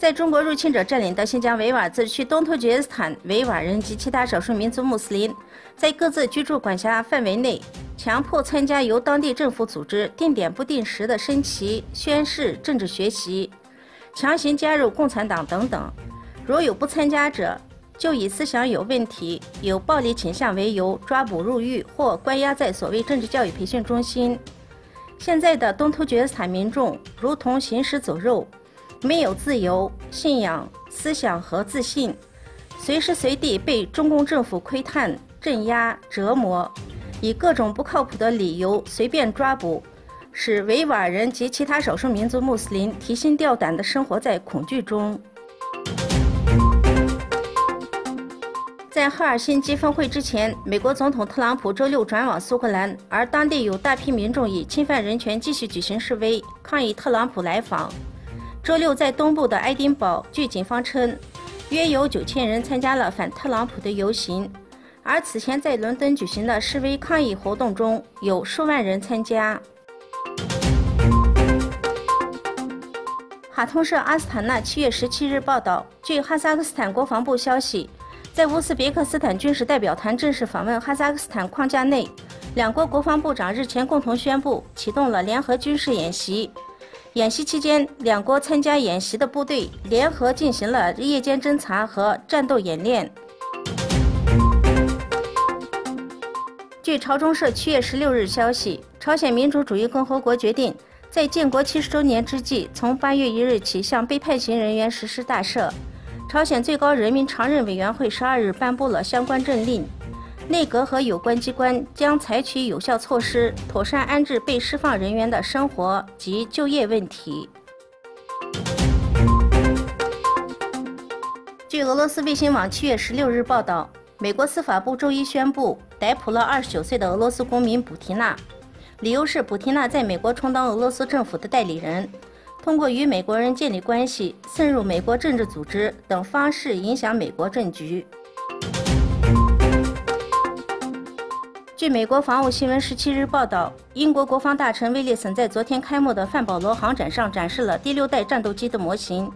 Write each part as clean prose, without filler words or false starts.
在中国入侵者占领的新疆维吾尔自治区东突厥斯坦维吾尔人及其他少数民族穆斯林，在各自居住管辖范围内，强迫参加由当地政府组织、定点不定时的升旗、宣誓、政治学习，强行加入共产党等等。若有不参加者，就以思想有问题、有暴力倾向为由抓捕入狱或关押在所谓政治教育培训中心。现在的东突厥斯坦民众如同行尸走肉，没有自由、信仰、思想和自信，随时随地被中共政府窥探、镇压、折磨，以各种不靠谱的理由随便抓捕，使维吾尔人及其他少数民族穆斯林提心吊胆地生活在恐惧中。在赫尔辛基峰会之前，美国总统特朗普周六转往苏格兰，而当地有大批民众以侵犯人权继续举行示威，抗议特朗普来访。周六在东部的爱丁堡，据警方称，约有9000人参加了反特朗普的游行，而此前在伦敦举行的示威抗议活动中有数万人参加。哈通社阿斯塔纳7月17日报道，据哈萨克斯坦国防部消息，在乌兹别克斯坦军事代表团正式访问哈萨克斯坦框架内，两国国防部长日前共同宣布启动了联合军事演习。演习期间，两国参加演习的部队联合进行了夜间侦察和战斗演练。据朝中社7月16日消息，朝鲜民主主义共和国决定在建国70周年之际，从8月1日起向被判刑人员实施大赦。朝鲜最高人民常任委员会12日颁布了相关政令，内阁和有关机关将采取有效措施，妥善安置被释放人员的生活及就业问题。据俄罗斯卫星网7月16日报道，美国司法部周一宣布逮捕了29岁的俄罗斯公民卜提娜，理由是卜提娜在美国充当俄罗斯政府的代理人，通过与美国人建立关系、渗入美国政治组织等方式影响美国政局。据美国防务新闻17日报道，英国国防大臣威利森在昨天开幕的范保罗航展上展示了第6代战斗机的模型，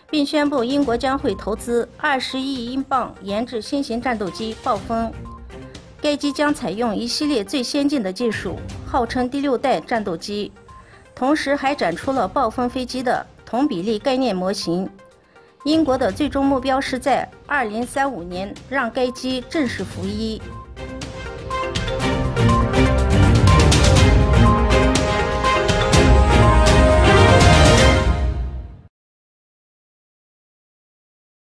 并宣布英国将会投资20亿英镑研制新型战斗机暴风。该机将采用一系列最先进的技术，号称第6代战斗机，同时还展出了暴风飞机的同比例概念模型。英国的最终目标是在2035年让该机正式服役。